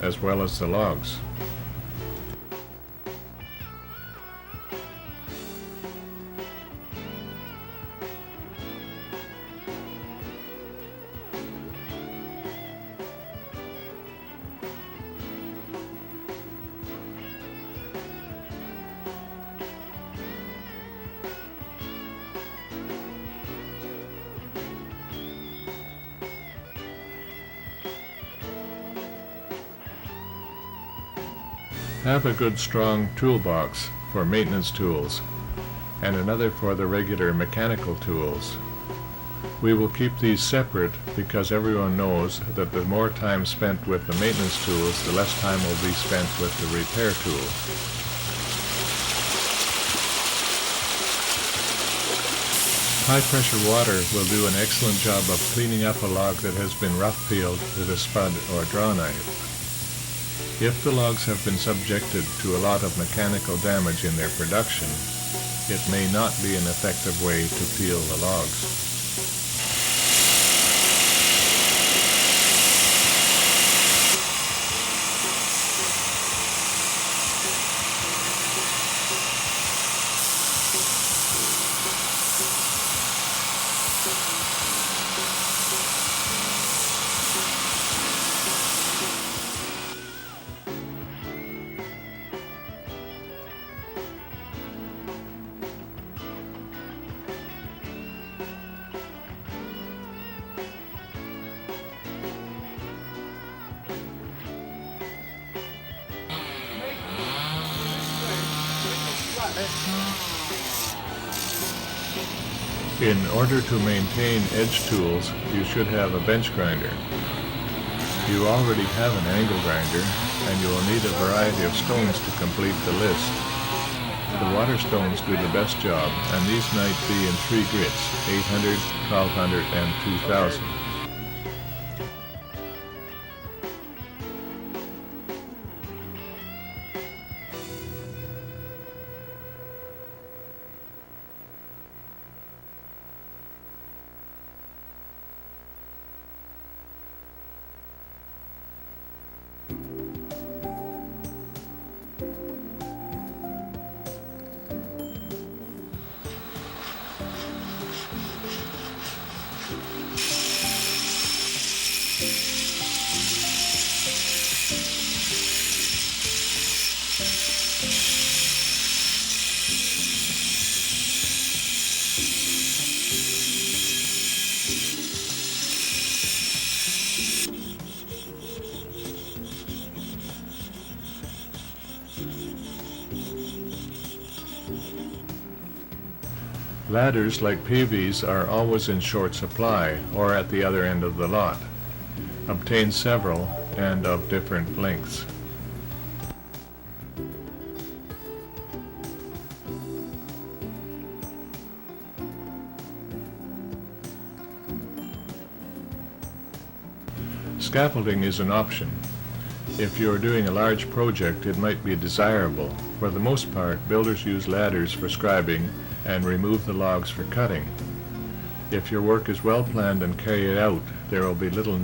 as well as the logs. Have a good strong toolbox for maintenance tools and another for the regular mechanical tools. We will keep these separate because everyone knows that the more time spent with the maintenance tools, the less time will be spent with the repair tools. High pressure water will do an excellent job of cleaning up a log that has been rough peeled with a spud or draw knife. If the logs have been subjected to a lot of mechanical damage in their production, it may not be an effective way to peel the logs. In order to maintain edge tools, you should have a bench grinder. You already have an angle grinder, and you will need a variety of stones to complete the list. The water stones do the best job, and these might be in 3 grits, 800, 1200, and 2000. Ladders like PVs are always in short supply or at the other end of the lot. Obtain several and of different lengths. Scaffolding is an option. If you are doing a large project, it might be desirable. For the most part, builders use ladders for scribing and remove the logs for cutting. If your work is well planned and carried out, there will be little need